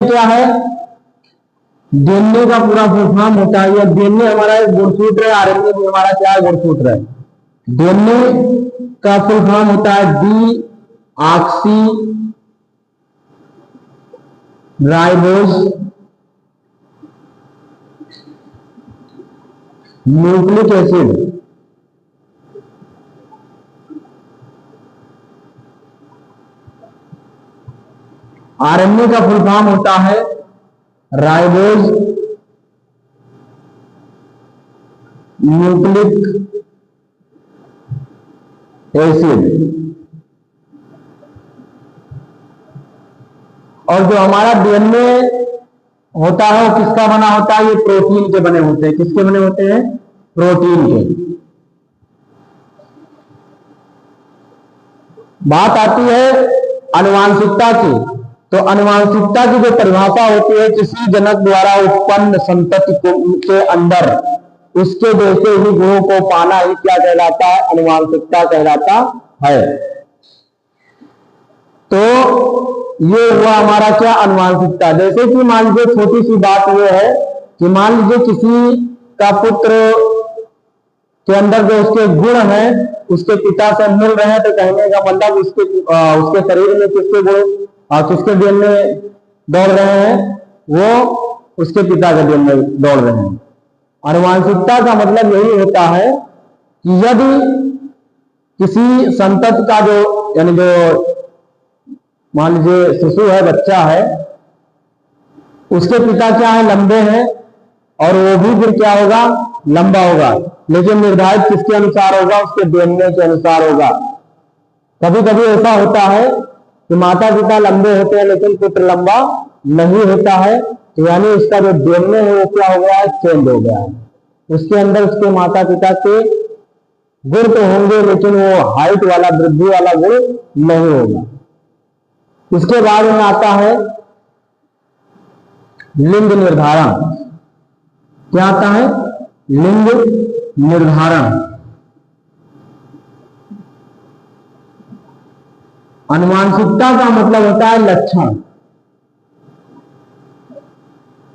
क्या है? डीएनए का पूरा फुल फॉर्म होता है। डीएनए हमारा एक गुणसूत्र है, आरएनए भी हमारा क्या है? गुणसूत्र है। डीएनए का फुल फॉर्म होता है D oxy ribose nucleic acid. RNA का फुल फॉर्म होता है राइबोज न्यूक्लिक एसिड। और जो हमारा डीएनए होता है वो किसका बना होता है? ये प्रोटीन के बने होते हैं। किसके बने होते हैं? प्रोटीन के। बात आती है आनुवांशिकता की। तो आनुवांशिकता की जो परिभाषा होती है, किसी जनक द्वारा उत्पन्न संतति के अंदर उसके जैसे ही गुणों को पाना ही क्या कहलाता है? आनुवांशिकता कहलाता है। तो ये हुआ हमारा क्या? आनुवांशिकता। जैसे कि मान लीजिए छोटी सी बात ये है कि मान लीजिए किसी का पुत्र के अंदर जो उसके गुण हैं उसके पिता से मिल रहे हैं, तो कहने का मतलब उसके शरीर में किसके गुण और किसके डीएनए दौड़ रहे हैं? वो उसके पिता के डीएनए दौड़ रहे हैं। आनुवांशिकता का मतलब यही होता है कि यदि किसी संतति का जो यानी जो मान लीजिए शिशु है, बच्चा है, उसके पिता क्या है? लंबे हैं, और वो भी फिर क्या होगा? लंबा होगा, लेकिन निर्धारित किसके अनुसार होगा? उसके डीएनए के अनुसार होगा। कभी कभी ऐसा होता है कि माता पिता लंबे होते हैं लेकिन पुत्र लंबा नहीं होता है, तो यानी उसका जो डीएनए है वो क्या हो गया है? चेंज हो गया है। उसके अंदर उसके माता पिता के गुण तो होंगे लेकिन वो हाइट वाला, वृद्धि वाला गुण नहीं होगा। इसके बाद में आता है लिंग निर्धारण। क्या आता है? लिंग निर्धारण। आनुवांशिकता का मतलब होता है लक्षण।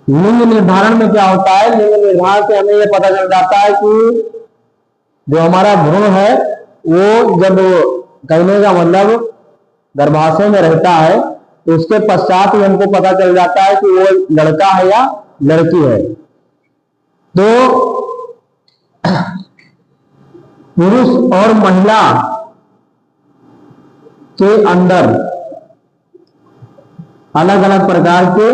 लिंग निर्धारण में क्या होता है? लिंग निर्धारण से हमें यह पता चल जाता है कि जो हमारा भ्रूण है वो जब कहने का मतलब गर्भाशय में रहता है तो उसके पश्चात ही हमको पता चल जाता है कि वो लड़का है या लड़की है। तो पुरुष और महिला के अंदर अलग अलग प्रकार के